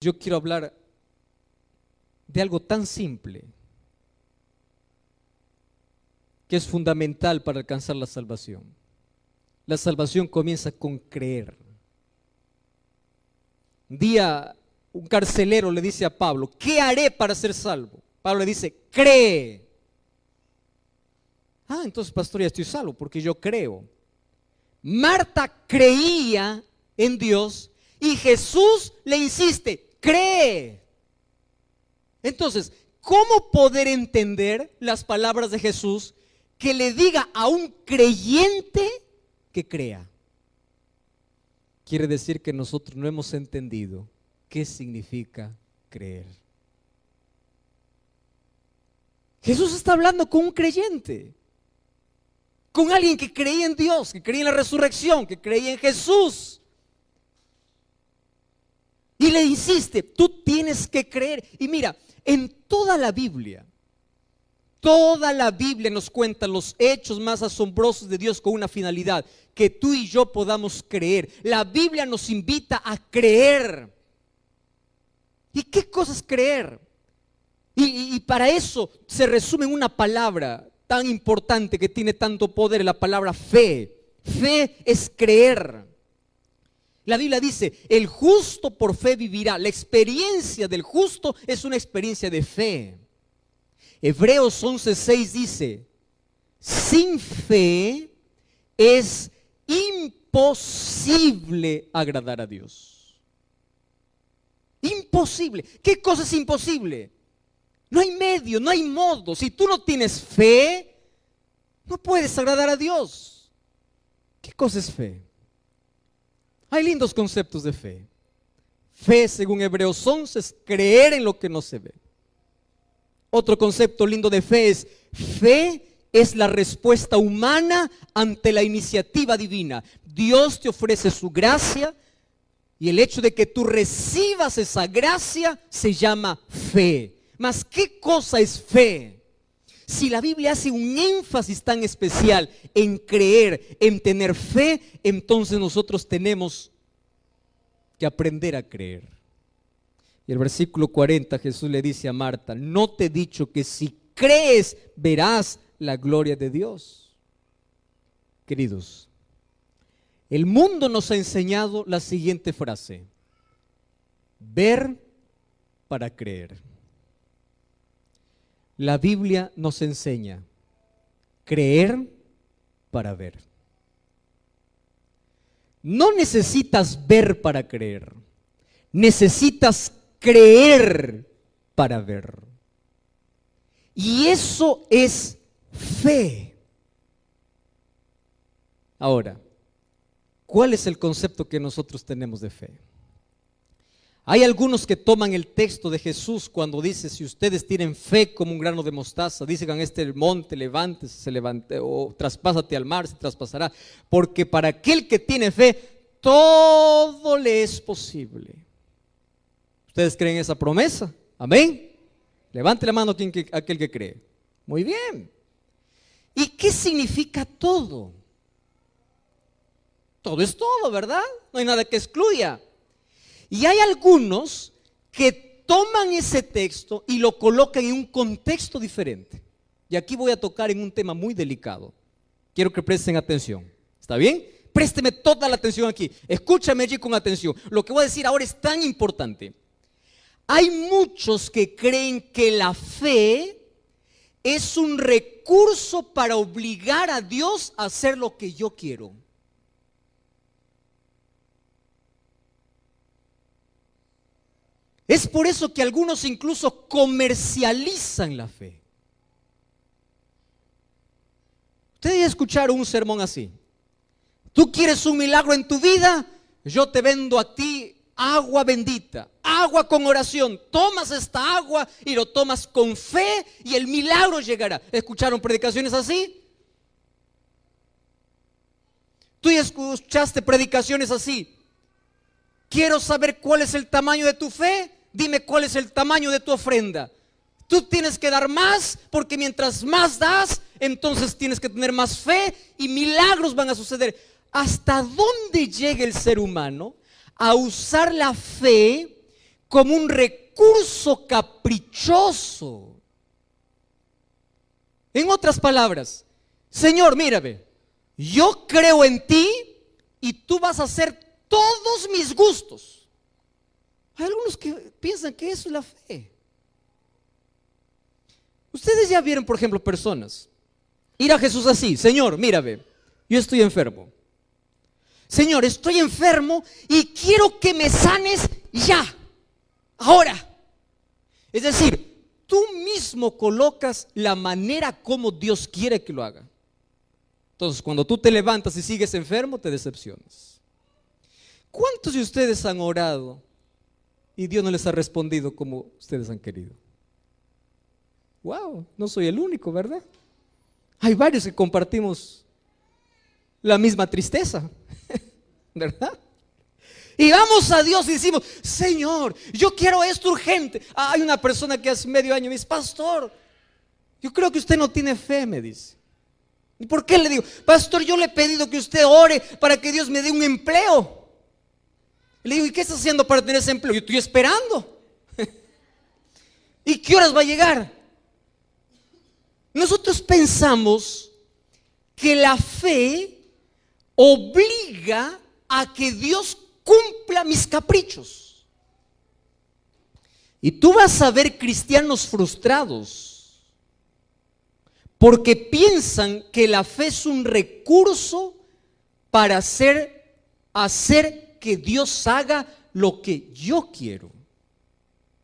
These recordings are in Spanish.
Yo quiero hablar de algo tan simple que es fundamental para alcanzar la salvación. La salvación comienza con creer. Un día un carcelero le dice a Pablo: ¿qué haré para ser salvo? Pablo le dice: cree. Ah, entonces, pastor, ya estoy salvo porque yo creo. Marta creía en Dios y Jesús le insiste: cree. Entonces, ¿cómo poder entender las palabras de Jesús que le diga a un creyente que crea? Quiere decir que nosotros no hemos entendido qué significa creer. Jesús está hablando con un creyente, con alguien que creía en Dios, que creía en la resurrección, que creía en Jesús. Y le insiste: tú tienes que creer. Y mira, en toda la Biblia nos cuenta los hechos más asombrosos de Dios con una finalidad: que tú y yo podamos creer. La Biblia nos invita a creer. ¿Y qué cosa es creer? Y para eso se resume en una palabra tan importante que tiene tanto poder, la palabra fe. Fe es creer. La Biblia dice: el justo por fe vivirá. La experiencia del justo es una experiencia de fe. Hebreos 11:6 dice: sin fe es imposible agradar a Dios. Imposible. ¿Qué cosa es imposible? No hay medio, no hay modo. Si tú no tienes fe, no puedes agradar a Dios. ¿Qué cosa es fe? Hay lindos conceptos de fe. Fe, según Hebreos 11, es creer en lo que no se ve. Otro concepto lindo de fe es la respuesta humana ante la iniciativa divina. Dios te ofrece su gracia y el hecho de que tú recibas esa gracia se llama fe. Mas, ¿qué cosa es fe? Si la Biblia hace un énfasis tan especial en creer, en tener fe, entonces nosotros tenemos que aprender a creer. Y el versículo 40, Jesús le dice a Marta: ¿no te he dicho que si crees verás la gloria de Dios? Queridos, el mundo nos ha enseñado la siguiente frase: ver para creer. La Biblia nos enseña: creer para ver. No necesitas ver para creer, necesitas creer para ver. Y eso es fe. Ahora, ¿cuál es el concepto que nosotros tenemos de fe? Hay algunos que toman el texto de Jesús cuando dice: si ustedes tienen fe como un grano de mostaza, dicen a este monte: levántese, se levante, o traspásate al mar, se traspasará. Porque para aquel que tiene fe, todo le es posible. ¿Ustedes creen esa promesa? Amén. Levante la mano aquel que cree. Muy bien. ¿Y qué significa todo? Todo es todo, ¿verdad? No hay nada que excluya. Y hay algunos que toman ese texto y lo colocan en un contexto diferente. Y aquí voy a tocar en un tema muy delicado. Quiero que presten atención. ¿Está bien? Présteme toda la atención aquí. Escúchame allí con atención. Lo que voy a decir ahora es tan importante. Hay muchos que creen que la fe es un recurso para obligar a Dios a hacer lo que yo quiero. Es por eso que algunos incluso comercializan la fe. Ustedes ya escucharon un sermón así: ¿tú quieres un milagro en tu vida? Yo te vendo a ti agua bendita, agua con oración. Tomas esta agua y lo tomas con fe y el milagro llegará. ¿Escucharon predicaciones así? ¿Tú ya escuchaste predicaciones así? Quiero saber cuál es el tamaño de tu fe. Dime cuál es el tamaño de tu ofrenda. Tú tienes que dar más, porque mientras más das, entonces tienes que tener más fe y milagros van a suceder. ¿Hasta dónde llega el ser humano a usar la fe como un recurso caprichoso. En otras palabras, Señor, mírame, yo creo en ti y tú vas a hacer todos mis gustos. Hay algunos que piensan que eso es la fe. Ustedes ya vieron, por ejemplo, personas ir a Jesús así: Señor, mírame, yo estoy enfermo. Señor, estoy enfermo y quiero que me sanes ya, ahora. Es decir, tú mismo colocas la manera como Dios quiere que lo haga. Entonces, cuando tú te levantas y sigues enfermo, te decepcionas. ¿Cuántos de ustedes han orado y Dios no les ha respondido como ustedes han querido? Wow, no soy el único, ¿verdad? Hay varios que compartimos la misma tristeza, ¿verdad? Y vamos a Dios y decimos: Señor, yo quiero esto urgente. Hay una persona que hace medio año me dice: pastor, yo creo que usted no tiene fe, me dice. ¿Y por qué? Le digo: pastor, yo le he pedido que usted ore para que Dios me dé un empleo. Le digo: ¿y qué está haciendo para tener ese empleo? Yo estoy esperando. ¿Y qué horas va a llegar? Nosotros pensamos que la fe obliga a que Dios cumpla mis caprichos. Y tú vas a ver cristianos frustrados porque piensan que la fe es un recurso para hacer que Dios haga lo que yo quiero.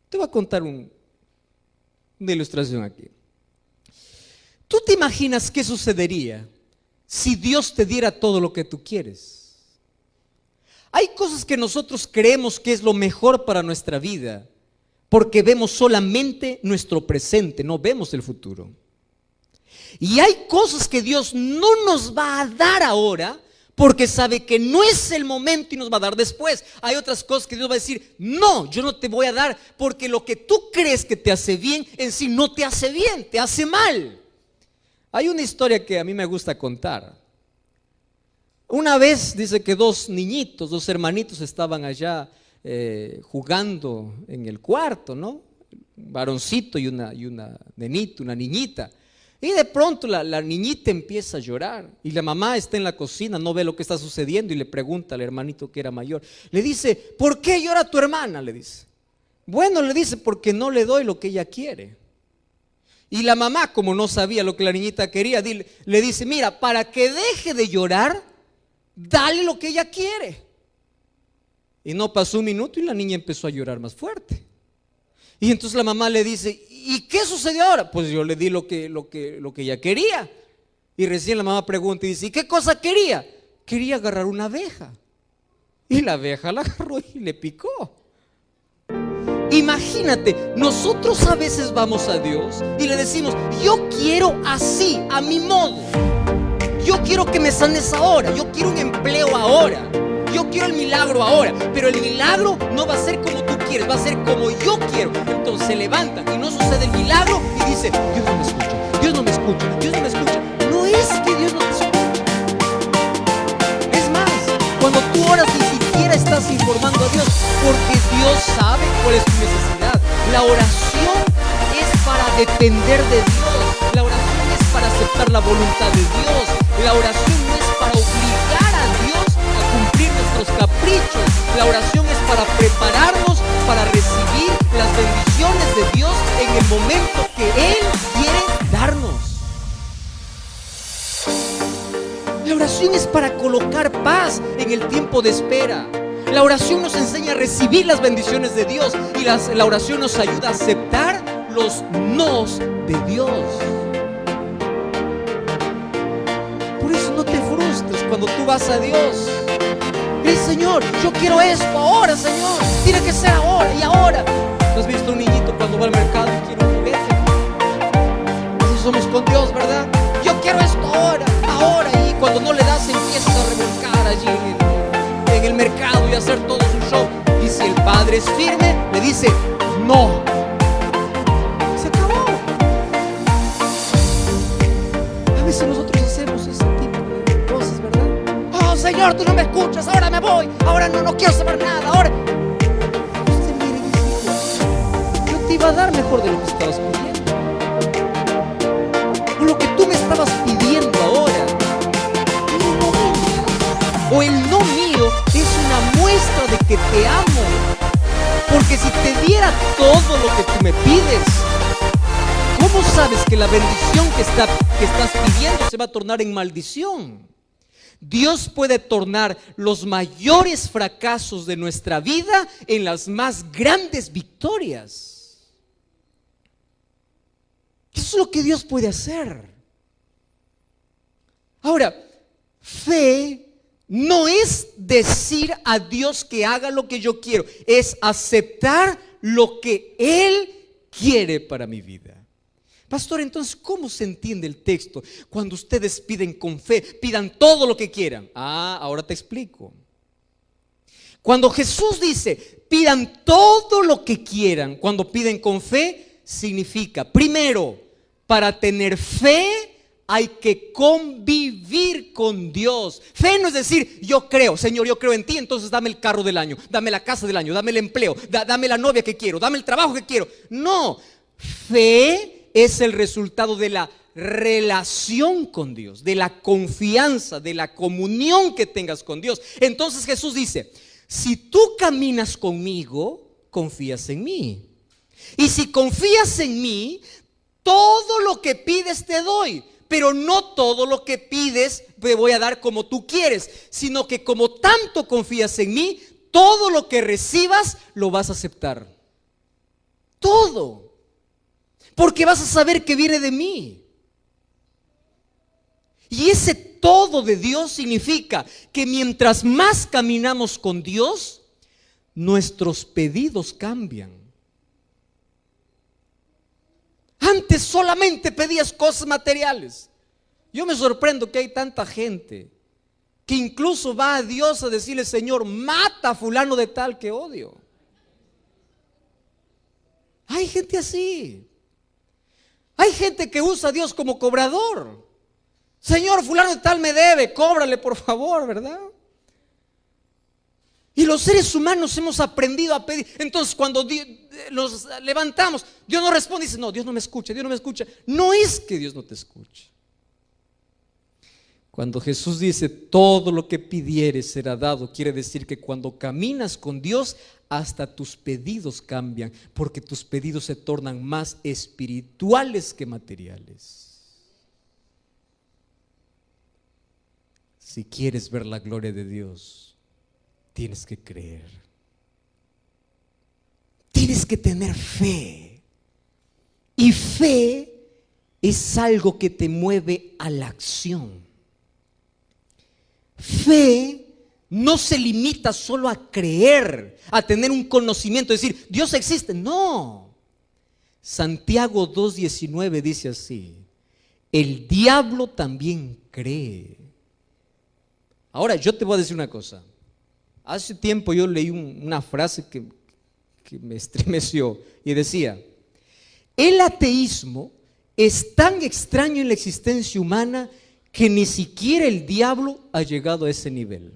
Te voy a contar una ilustración aquí. ¿Tú te imaginas qué sucedería si Dios te diera todo lo que tú quieres? Hay cosas que nosotros creemos que es lo mejor para nuestra vida porque vemos solamente nuestro presente, no vemos el futuro. Y hay cosas que Dios no nos va a dar ahora porque sabe que no es el momento y nos va a dar después. Hay otras cosas que Dios va a decir: no, yo no te voy a dar porque lo que tú crees que te hace bien en sí no te hace bien, te hace mal. Hay una historia que a mí me gusta contar. Una vez dice que dos hermanitos estaban allá jugando en el cuarto, ¿no? Un varoncito y una nenita, una niñita. Y de pronto la niñita empieza a llorar y la mamá está en la cocina, no ve lo que está sucediendo y le pregunta al hermanito que era mayor. Le dice: ¿por qué llora tu hermana? Le dice. Bueno, le dice: porque no le doy lo que ella quiere. Y la mamá, como no sabía lo que la niñita quería, le dice: mira, para que deje de llorar, dale lo que ella quiere. Y no pasó un minuto y la niña empezó a llorar más fuerte. Y entonces la mamá le dice: ¿y qué sucedió ahora? Pues yo le di lo que ella quería. Y recién la mamá pregunta y dice: ¿y qué cosa quería? Quería agarrar una abeja. Y la abeja la agarró y le picó. Imagínate, nosotros a veces vamos a Dios y le decimos: yo quiero así, a mi modo. Yo quiero que me sanes ahora, yo quiero un empleo ahora, yo quiero el milagro ahora. Pero el milagro no va a ser como tú quieres, va a ser como yo quiero. Entonces se levanta y no sucede el milagro y dice: Dios no me escucha, Dios no me escucha, Dios no me escucha. No es que Dios no te escucha. Es más, cuando tú oras ni siquiera estás informando a Dios, porque Dios sabe cuál es tu necesidad. La oración es para depender de Dios. La oración es para aceptar la voluntad de Dios. La oración no es para obligar a Dios a cumplir nuestros caprichos. La oración es para prepararnos para recibir las bendiciones de Dios en el momento que Él quiere darnos. La oración es para colocar paz en el tiempo de espera. La oración nos enseña a recibir las bendiciones de Dios y la oración nos ayuda a aceptar los nos de Dios. Por eso no te frustres cuando tú vas a Dios. Dile: Señor, yo quiero esto ahora, Señor. Tiene que ser ahora y ahora. ¿No has visto un niñito cuando va al mercado y quiere un juguete? Así somos con Dios, ¿verdad? Yo quiero esto ahora, ahora. Y cuando no le das, empiezas a revolcar allí en el mercado y hacer todo su show. Y si el padre es firme, le dice: no. Se acabó. A veces nosotros hacemos ese tipo de cosas, ¿verdad? Oh, Señor, tú no me escuchas, ahora me voy, ahora no quiero saber nada, ahora. Usted mire y dice: iba a dar mejor de lo que estabas pidiendo. O lo que tú me estabas pidiendo ahora, el no mío, o el no mío es una muestra de que te amo. Porque si te diera todo lo que tú me pides, ¿cómo sabes que la bendición que estás pidiendo se va a tornar en maldición? Dios puede tornar los mayores fracasos de nuestra vida en las más grandes victorias. Eso es lo que Dios puede hacer. Ahora, fe no es decir a Dios que haga lo que yo quiero, es aceptar lo que Él quiere para mi vida. Pastor, entonces, ¿cómo se entiende el texto? Cuando ustedes piden con fe, pidan todo lo que quieran. Ahora te explico. Cuando Jesús dice, pidan todo lo que quieran, cuando piden con fe, significa, primero, para tener fe hay que convivir con Dios. Fe no es decir, yo creo, Señor, yo creo en ti, entonces dame el carro del año, dame la casa del año, dame el empleo, dame la novia que quiero, dame el trabajo que quiero. No, fe es el resultado de la relación con Dios, de la confianza, de la comunión que tengas con Dios. Entonces Jesús dice, si tú caminas conmigo, confías en mí. Y si confías en mí, todo lo que pides te doy. Pero no todo lo que pides te voy a dar como tú quieres, sino que como tanto confías en mí, todo lo que recibas lo vas a aceptar. Todo. Porque vas a saber que viene de mí. Y ese todo de Dios significa que mientras más caminamos con Dios, nuestros pedidos cambian. Antes solamente pedías cosas materiales. Yo me sorprendo que hay tanta gente que incluso va a Dios a decirle, Señor, mata a fulano de tal que odio. Hay gente así. Hay gente que usa a Dios como cobrador. Señor, fulano de tal me debe, cóbrale por favor, ¿verdad? Y los seres humanos hemos aprendido a pedir. Entonces cuando nos levantamos, Dios no responde y dice, no, Dios no me escucha, Dios no me escucha. No es que Dios no te escuche. Cuando Jesús dice, todo lo que pidieres será dado, quiere decir que cuando caminas con Dios, hasta tus pedidos cambian, porque tus pedidos se tornan más espirituales que materiales. Si quieres ver la gloria de Dios, tienes que creer. Tienes que tener fe. Y fe es algo que te mueve a la acción. Fe no se limita solo a creer, a tener un conocimiento, decir, Dios existe. No. Santiago 2:19 dice así, el diablo también cree. Ahora yo te voy a decir una cosa. Hace tiempo yo leí una frase que me estremeció y decía, el ateísmo es tan extraño en la existencia humana que ni siquiera el diablo ha llegado a ese nivel.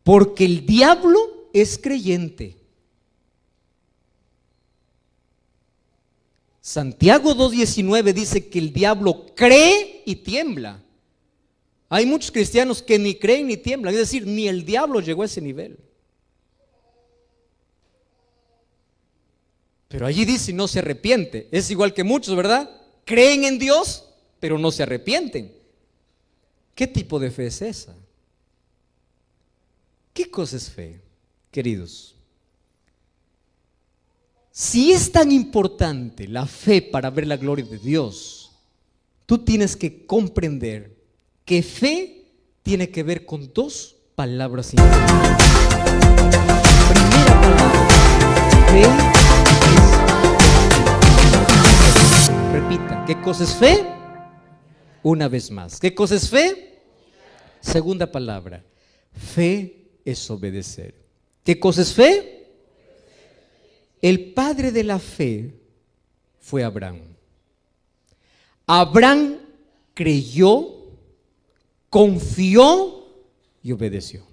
Porque el diablo es creyente. Santiago 2:19 dice que el diablo cree y tiembla. Hay muchos cristianos que ni creen ni tiemblan, es decir, ni el diablo llegó a ese nivel. Pero allí dice no se arrepiente. Es igual que muchos, ¿verdad? Creen en Dios, pero no se arrepienten. ¿Qué tipo de fe es esa? ¿Qué cosa es fe, queridos? Si es tan importante la fe para ver la gloria de Dios, tú tienes que comprender que fe tiene que ver con dos palabras importantes. Primera palabra, fe es. Repita, ¿qué cosa es fe? Una vez más, ¿qué cosa es fe? Segunda palabra, fe es obedecer. ¿Qué cosa es fe? El padre de la fe fue Abraham. Abraham creyó, confió y obedeció.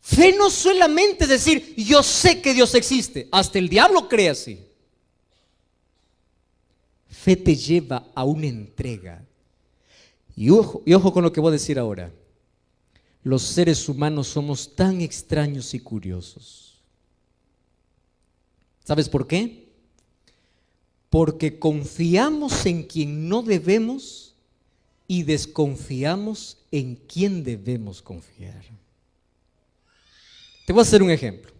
Fe no solamente es decir, yo sé que Dios existe. Hasta el diablo cree así. Fe te lleva a una entrega. Y ojo con lo que voy a decir ahora. Los seres humanos somos tan extraños y curiosos. ¿Sabes por qué? Porque confiamos en quien no debemos y desconfiamos en quien debemos confiar. Te voy a hacer un ejemplo.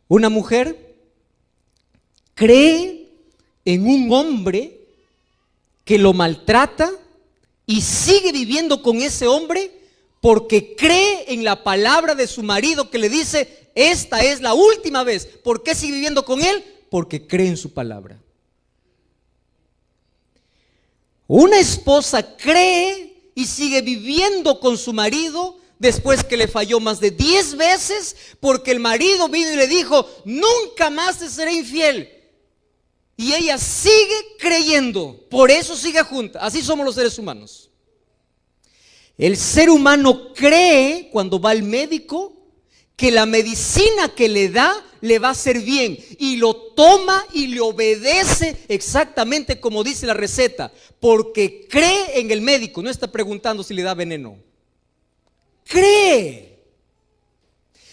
Una mujer cree en un hombre que lo maltrata y sigue viviendo con ese hombre porque cree en la palabra de su marido que le dice, esta es la última vez. ¿Por qué sigue viviendo con él? Porque cree en su palabra. Una esposa cree y sigue viviendo con su marido después que le falló más de 10 veces porque el marido vino y le dijo, nunca más te seré infiel. Y ella sigue creyendo, por eso sigue junta. Así somos los seres humanos. El ser humano cree cuando va al médico que la medicina que le da le va a hacer bien y lo toma y le obedece exactamente como dice la receta, porque cree en el médico, no está preguntando si le da veneno. Cree.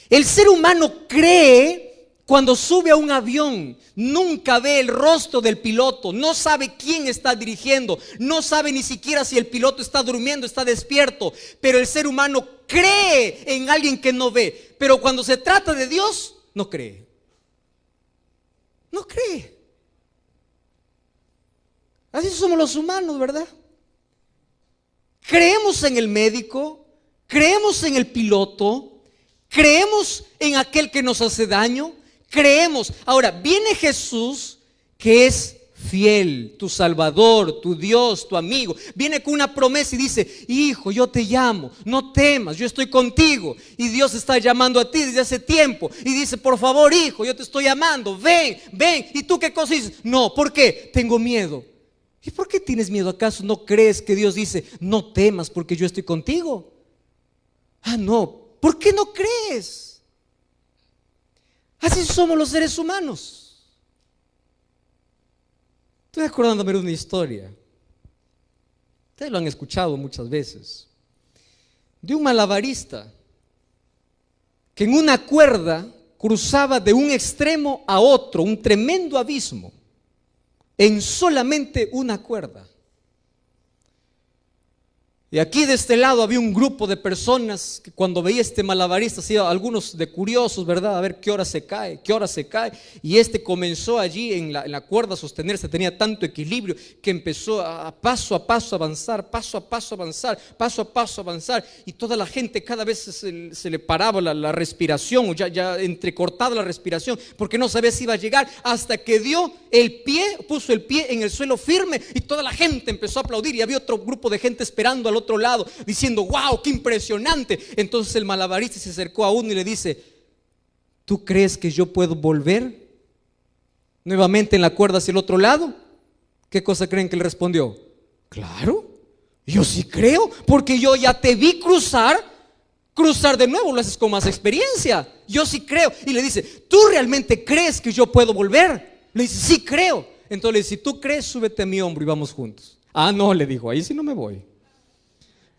El ser humano cree cuando sube a un avión, nunca ve el rostro del piloto, no sabe quién está dirigiendo, no sabe ni siquiera si el piloto está durmiendo, está despierto, pero el ser humano cree en alguien que no ve, pero cuando se trata de Dios, no cree. No cree. Así somos los humanos, ¿verdad? Creemos en el médico, creemos en el piloto, creemos en aquel que nos hace daño, creemos. Ahora, viene Jesús que es fiel, tu Salvador, tu Dios, tu amigo. Viene con una promesa y dice, hijo, yo te llamo, no temas, yo estoy contigo. Y Dios está llamando a ti desde hace tiempo. Y dice, por favor, hijo, yo te estoy llamando, ven, ven. ¿Y tú qué cosa dices? No, ¿por qué? Tengo miedo. ¿Y por qué tienes miedo? ¿Acaso no crees que Dios dice, no temas porque yo estoy contigo? Ah, no, ¿por qué no crees? Así somos los seres humanos. Estoy acordándome de una historia. Ustedes lo han escuchado muchas veces. De un malabarista que en una cuerda cruzaba de un extremo a otro, un tremendo abismo, en solamente una cuerda. Y aquí de este lado había un grupo de personas que cuando veía este malabarista, algunos de curiosos, ¿verdad? A ver qué hora se cae, qué hora se cae. Y este comenzó allí en la cuerda a sostenerse, tenía tanto equilibrio que empezó a paso avanzar, paso a paso avanzar. Y toda la gente cada vez se le paraba la respiración, o ya entrecortada la respiración, porque no sabía si iba a llegar, hasta que dio el pie, puso el pie en el suelo firme y toda la gente empezó a aplaudir. Y había otro grupo de gente esperando al otro lado, diciendo, wow, qué impresionante. Entonces el malabarista se acercó a uno y le dice, ¿tú crees que yo puedo volver nuevamente en la cuerda hacia el otro lado? ¿Qué cosa creen que él respondió? Claro, yo sí creo, porque yo ya te vi cruzar de nuevo, lo haces con más experiencia. Yo sí creo. Y le dice, ¿tú realmente crees que yo puedo volver? Le dice, sí creo. Entonces le dice, si tú crees, súbete a mi hombro y vamos juntos. Ah, no, le dijo, ahí sí no me voy.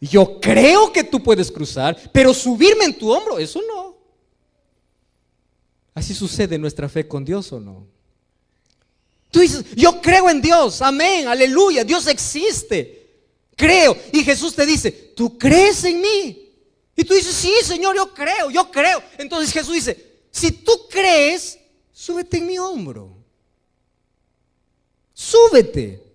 Yo creo que tú puedes cruzar, pero subirme en tu hombro, eso no. Así sucede nuestra fe con Dios, ¿o no? Tú dices, yo creo en Dios, amén, aleluya, Dios existe, creo. Y Jesús te dice, ¿tú crees en mí? Y tú dices, sí, Señor, yo creo. Entonces Jesús dice, si tú crees, súbete en mi hombro. Súbete.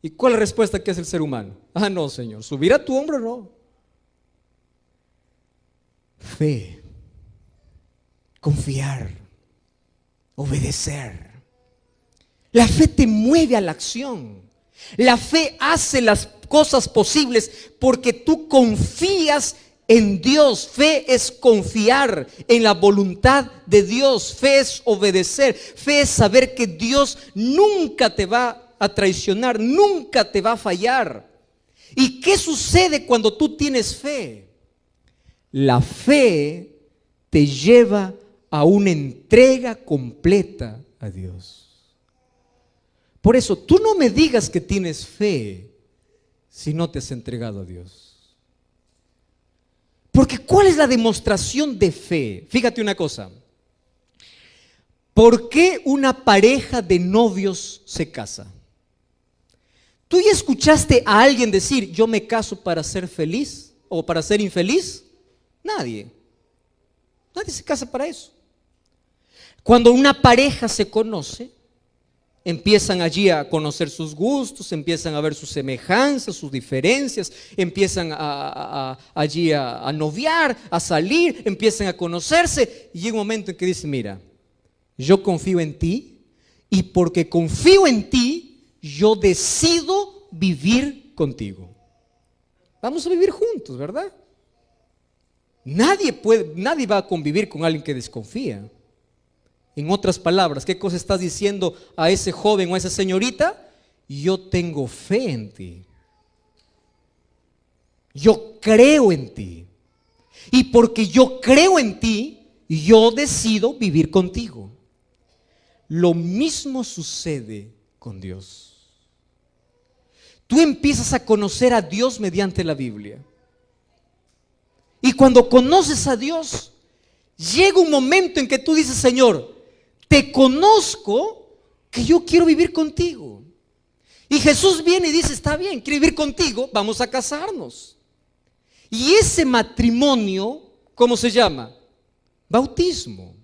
¿Y cuál es la respuesta que hace el ser humano? Ah, no, Señor, subir a tu hombro no. Fe, confiar, obedecer. La fe te mueve a la acción. La fe hace las cosas posibles porque tú confías en Dios. Fe es confiar en la voluntad de Dios. Fe es obedecer. Fe es saber que Dios nunca te va a traicionar, nunca te va a fallar. ¿Y qué sucede cuando tú tienes fe? La fe te lleva a una entrega completa a Dios. Por eso, tú no me digas que tienes fe si no te has entregado a Dios. Porque ¿cuál es la demostración de fe? Fíjate una cosa. ¿Por qué una pareja de novios se casa? ¿Tú ya escuchaste a alguien decir, yo me caso para ser feliz o para ser infeliz? Nadie. Nadie se casa para eso. Cuando una pareja se conoce, empiezan allí a conocer sus gustos, empiezan a ver sus semejanzas, sus diferencias, empiezan allí a noviar, a salir, empiezan a conocerse y llega un momento en que dicen, mira, yo confío en ti y porque confío en ti, yo decido vivir contigo. Vamos a vivir juntos, ¿verdad? Nadie va a convivir con alguien que desconfía. En otras palabras, ¿qué cosa estás diciendo a ese joven o a esa señorita? Yo tengo fe en ti. Yo creo en ti. Y porque yo creo en ti, yo decido vivir contigo. Lo mismo sucede con Dios. Tú empiezas a conocer a Dios mediante la Biblia. Y cuando conoces a Dios, llega un momento en que tú dices, Señor, te conozco que yo quiero vivir contigo. Y Jesús viene y dice, está bien, quiero vivir contigo, vamos a casarnos. Y ese matrimonio, ¿cómo se llama? Bautismo.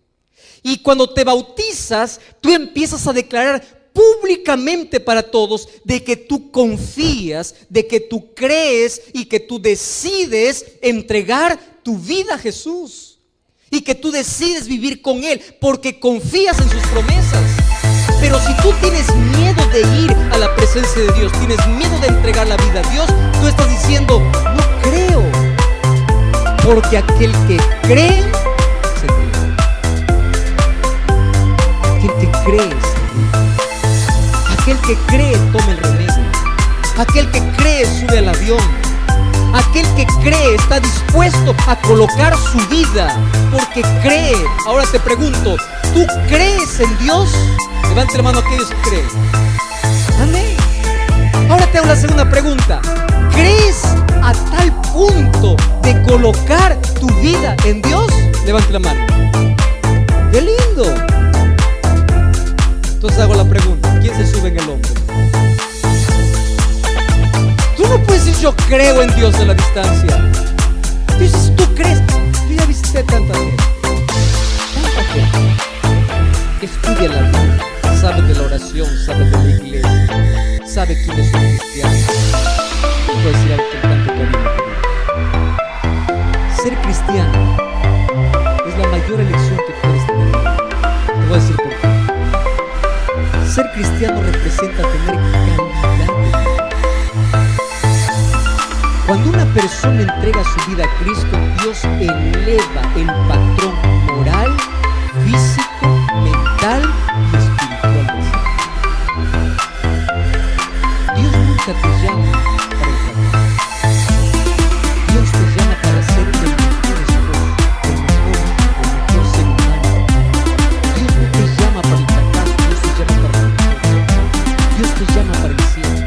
Y cuando te bautizas, tú empiezas a declarar públicamente para todos de que tú confías, de que tú crees y que tú decides entregar tu vida a Jesús. Y que tú decides vivir con Él porque confías en sus promesas. Pero si tú tienes miedo de ir a la presencia de Dios, tienes miedo de entregar la vida a Dios, tú estás diciendo, no creo. Porque aquel que cree, se cree. Aquel que cree, se cree. Aquel que cree, toma el remedio. Aquel que cree, sube al avión. Aquel que cree está dispuesto a colocar su vida porque cree. Ahora te pregunto, ¿tú crees en Dios? Levante la mano a aquellos que creen. Amén. Ahora te hago la segunda pregunta. ¿Crees a tal punto de colocar tu vida en Dios? Levante la mano. ¡Qué lindo! Entonces hago la pregunta, ¿quién se sube en el hombro? Tú no puedes decir yo creo en Dios a la distancia. Tú dices, tú crees. Yo ya visité tanta gente. Tanta gente que estudia la Biblia, sabe de la oración, sabe de la iglesia, sabe quiénes son cristianos. Puedo decir algo con tanto cariño. Ser cristiano es la mayor elección que puedes tener. Te voy a decir por qué. Ser cristiano representa tener calidad de vida. Cuando una persona entrega su vida a Cristo, Dios eleva el patrón moral, físico, mental y espiritual de su vida. Dios nunca te llama para el fracaso. Dios te llama para ser el mejor esposo, el mejor ser humano. Dios no te llama para el fracaso, Dios te llama para el mejor. Dios te llama para el cielo.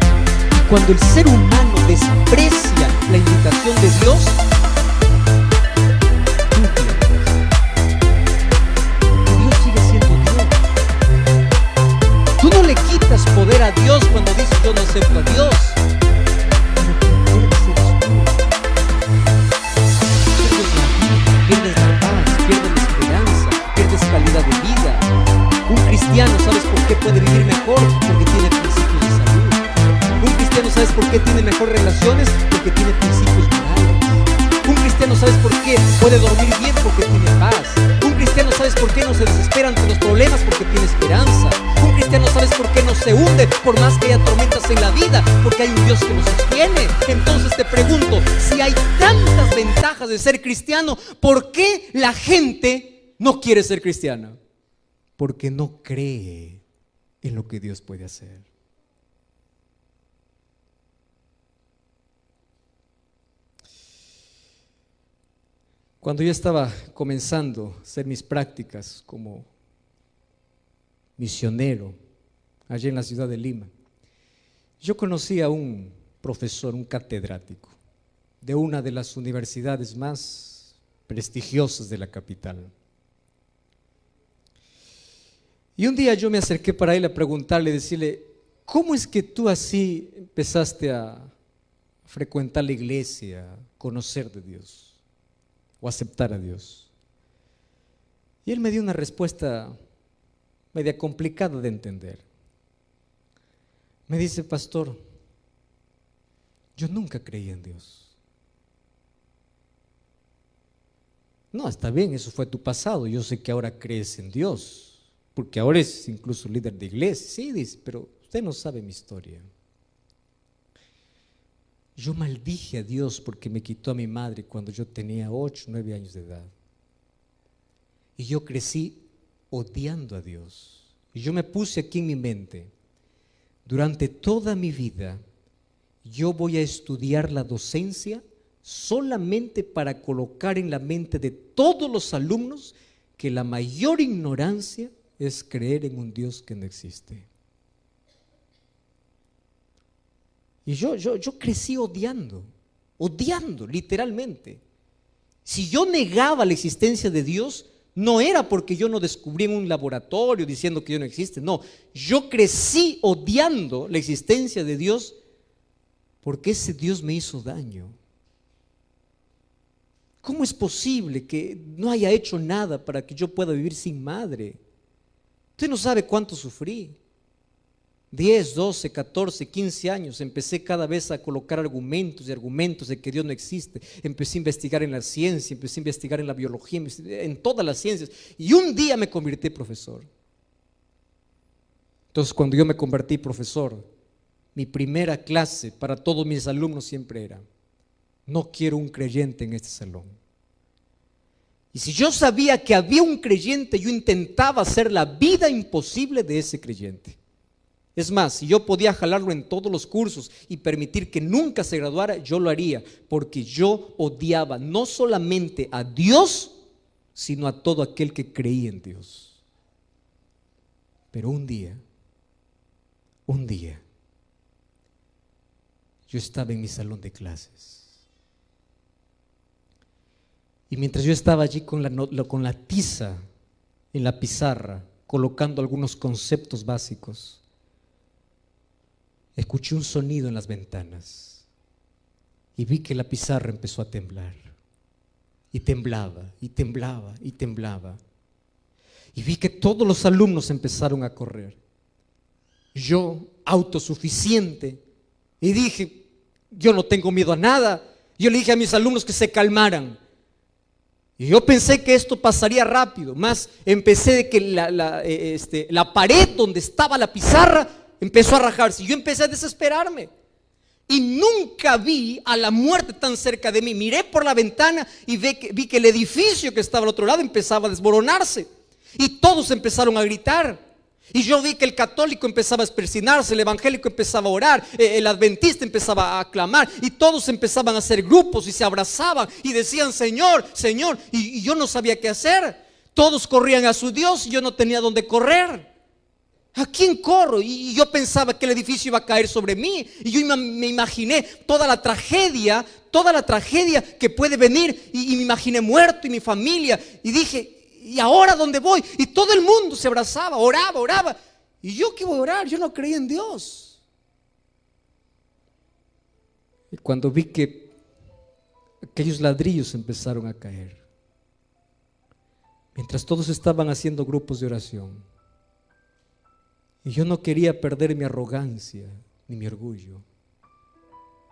Y cuando el ser humano desprecia la invitación de Dios, tú pierdes. Y Dios sigue siendo Dios. Tú no le quitas poder a Dios cuando dices yo no acepto a Dios. Pero quien pierdes eres tú. Pierdes la paz, pierdes la esperanza, pierdes calidad de vida. Un cristiano, ¿sabes por qué puede vivir mejor? Porque tiene principios de salud. Un cristiano, ¿sabes por qué tiene mejores relaciones? Porque tiene principios morales. Un cristiano, ¿sabes por qué puede dormir bien? Porque tiene paz. Un cristiano, ¿sabes por qué no se desespera ante los problemas? Porque tiene esperanza. Un cristiano, ¿sabes por qué no se hunde por más que haya tormentas en la vida? Porque hay un Dios que nos sostiene. Entonces te pregunto, si hay tantas ventajas de ser cristiano, ¿por qué la gente no quiere ser cristiana? Porque no cree en lo que Dios puede hacer. Cuando yo estaba comenzando a hacer mis prácticas como misionero allí en la ciudad de Lima, yo conocí a un profesor, un catedrático de una de las universidades más prestigiosas de la capital. Y un día yo me acerqué para él a preguntarle, decirle: ¿cómo es que tú así empezaste a frecuentar la iglesia, a conocer de Dios o aceptar a Dios? Y él me dio una respuesta media complicada de entender. Me dice: pastor, yo nunca creí en Dios. No, está bien, eso fue tu pasado, yo sé que ahora crees en Dios, porque ahora es incluso líder de iglesia. Sí, dice, pero usted no sabe mi historia. Yo maldije a Dios porque me quitó a mi madre cuando yo tenía 8, 9 años de edad. Y yo crecí odiando a Dios. Y yo me puse aquí en mi mente: durante toda mi vida yo voy a estudiar la docencia solamente para colocar en la mente de todos los alumnos que la mayor ignorancia es creer en un Dios que no existe. Y yo crecí odiando, literalmente. Si yo negaba la existencia de Dios, no era porque yo no descubrí en un laboratorio diciendo que Dios no existe, no. Yo crecí odiando la existencia de Dios porque ese Dios me hizo daño. ¿Cómo es posible que no haya hecho nada para que yo pueda vivir sin madre? Usted no sabe cuánto sufrí. 10, 12, 14, 15 años empecé cada vez a colocar argumentos y argumentos de que Dios no existe. Empecé a investigar en la ciencia, empecé a investigar en la biología, en todas las ciencias. Y un día me convertí en profesor. Entonces, cuando yo me convertí en profesor, mi primera clase para todos mis alumnos siempre era: no quiero un creyente en este salón. Y si yo sabía que había un creyente, yo intentaba hacer la vida imposible de ese creyente. Es más, si yo podía jalarlo en todos los cursos y permitir que nunca se graduara, yo lo haría, porque yo odiaba no solamente a Dios, sino a todo aquel que creía en Dios. Pero un día, yo estaba en mi salón de clases. Y mientras yo estaba allí con la tiza en la pizarra, colocando algunos conceptos básicos, escuché un sonido en las ventanas y vi que la pizarra empezó a temblar. Y temblaba, y temblaba, y temblaba. Y vi que todos los alumnos empezaron a correr. Yo, autosuficiente, y dije: yo no tengo miedo a nada. Yo le dije a mis alumnos que se calmaran. Y yo pensé que esto pasaría rápido, más empecé de que la pared donde estaba la pizarra empezó a rajarse. Y yo empecé a desesperarme. Y nunca vi a la muerte tan cerca de mí. Miré por la ventana y vi que el edificio que estaba al otro lado empezaba a desmoronarse. Y todos empezaron a gritar. Y yo vi que el católico empezaba a persinarse, el evangélico empezaba a orar, el adventista empezaba a clamar, y todos empezaban a hacer grupos y se abrazaban y decían: Señor, Señor. Y yo no sabía qué hacer. Todos corrían a su Dios y yo no tenía dónde correr. ¿A quién corro? Y yo pensaba que el edificio iba a caer sobre mí. Y yo me imaginé toda la tragedia que puede venir. Y me imaginé muerto y mi familia. Y dije: ¿y ahora dónde voy? Y todo el mundo se abrazaba, oraba. ¿Y yo qué voy a orar? Yo no creía en Dios. Y cuando vi que aquellos ladrillos empezaron a caer, mientras todos estaban haciendo grupos de oración, y yo no quería perder mi arrogancia ni mi orgullo,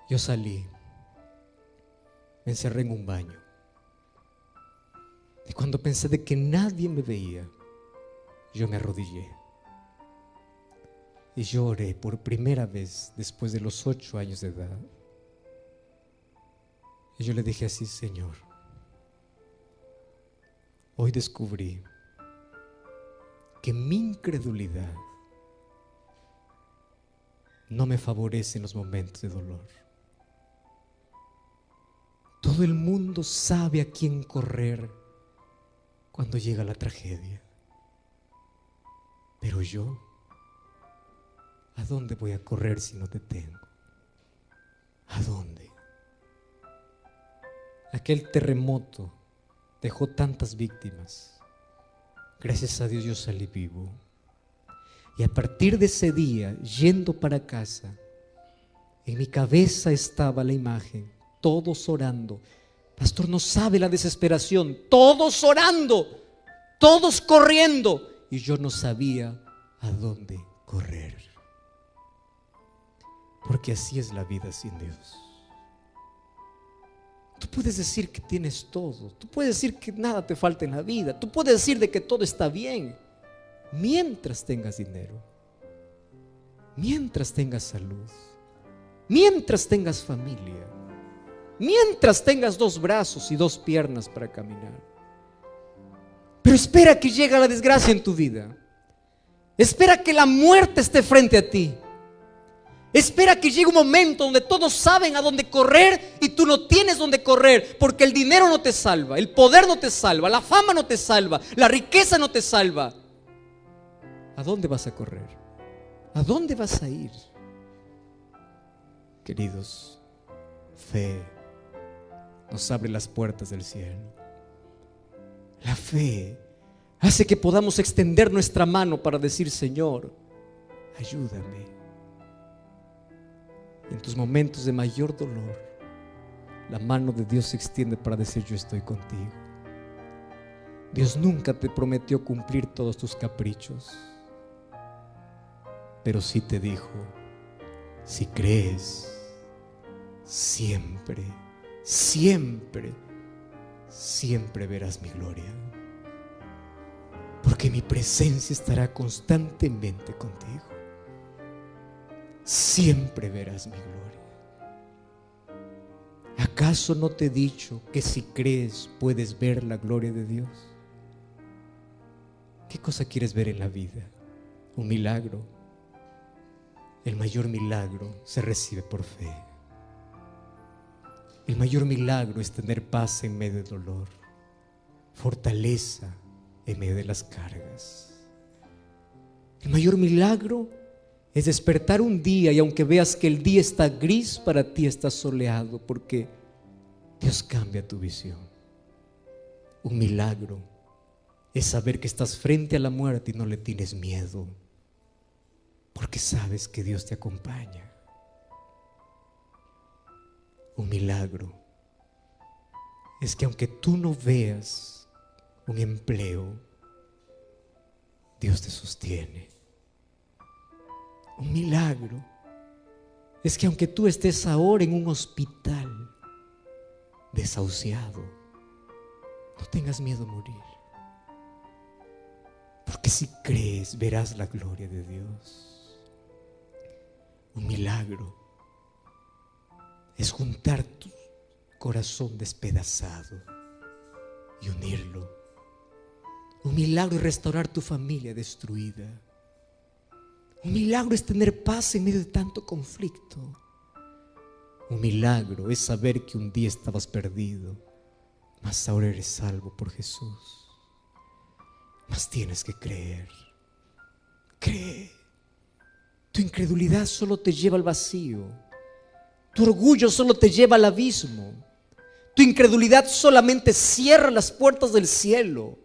yo salí, me encerré en un baño. Y cuando pensé de que nadie me veía, yo me arrodillé. Y yo oré por primera vez después de los 8 años de edad. Y yo le dije así: Señor, hoy descubrí que mi incredulidad no me favorece en los momentos de dolor. Todo el mundo sabe a quién correr cuando llega la tragedia. Pero yo, ¿a dónde voy a correr si no te tengo? ¿A dónde? Aquel terremoto dejó tantas víctimas. Gracias a Dios yo salí vivo. Y a partir de ese día, yendo para casa, en mi cabeza estaba la imagen, todos orando. Pastor, no sabe la desesperación, todos orando, todos corriendo. Y yo no sabía a dónde correr. Porque así es la vida sin Dios. Tú puedes decir que tienes todo, tú puedes decir que nada te falta en la vida, tú puedes decir de que todo está bien, mientras tengas dinero, mientras tengas salud, mientras tengas familia, mientras tengas 2 brazos y 2 piernas para caminar. Pero espera que llegue la desgracia en tu vida, espera que la muerte esté frente a ti. Espera que llegue un momento donde todos saben a dónde correr y tú no tienes dónde correr, porque el dinero no te salva, el poder no te salva, la fama no te salva, la riqueza no te salva. ¿A dónde vas a correr? ¿A dónde vas a ir? Queridos, fe nos abre las puertas del cielo. La fe hace que podamos extender nuestra mano para decir: Señor, ayúdame. En tus momentos de mayor dolor, la mano de Dios se extiende para decir: yo estoy contigo. Dios nunca te prometió cumplir todos tus caprichos, pero sí te dijo: si crees, siempre, siempre, siempre verás mi gloria, porque mi presencia estará constantemente contigo. Siempre verás mi gloria. ¿Acaso no te he dicho que si crees puedes ver la gloria de Dios? ¿Qué cosa quieres ver en la vida? ¿Un milagro? El mayor milagro se recibe por fe. El mayor milagro es tener paz en medio del dolor, fortaleza en medio de las cargas. El mayor milagro es despertar un día y aunque veas que el día está gris, para ti está soleado, porque Dios cambia tu visión. Un milagro es saber que estás frente a la muerte y no le tienes miedo, porque sabes que Dios te acompaña. Un milagro es que aunque tú no veas un empleo, Dios te sostiene. Un milagro es que aunque tú estés ahora en un hospital desahuciado, no tengas miedo a morir, porque si crees verás la gloria de Dios. Un milagro es juntar tu corazón despedazado y unirlo. Un milagro es restaurar tu familia destruida. Un milagro es tener paz en medio de tanto conflicto. Un milagro es saber que un día estabas perdido, mas ahora eres salvo por Jesús. Mas tienes que creer. Cree. Tu incredulidad solo te lleva al vacío. Tu orgullo solo te lleva al abismo. Tu incredulidad solamente cierra las puertas del cielo.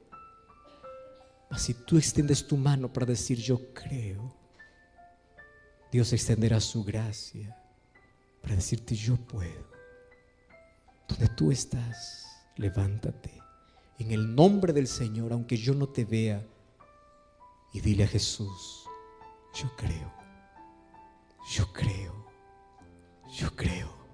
Mas si tú extiendes tu mano para decir: yo creo, Dios extenderá su gracia para decirte: yo puedo. Donde tú estás, levántate en el nombre del Señor, aunque yo no te vea, y dile a Jesús: yo creo, yo creo, yo creo.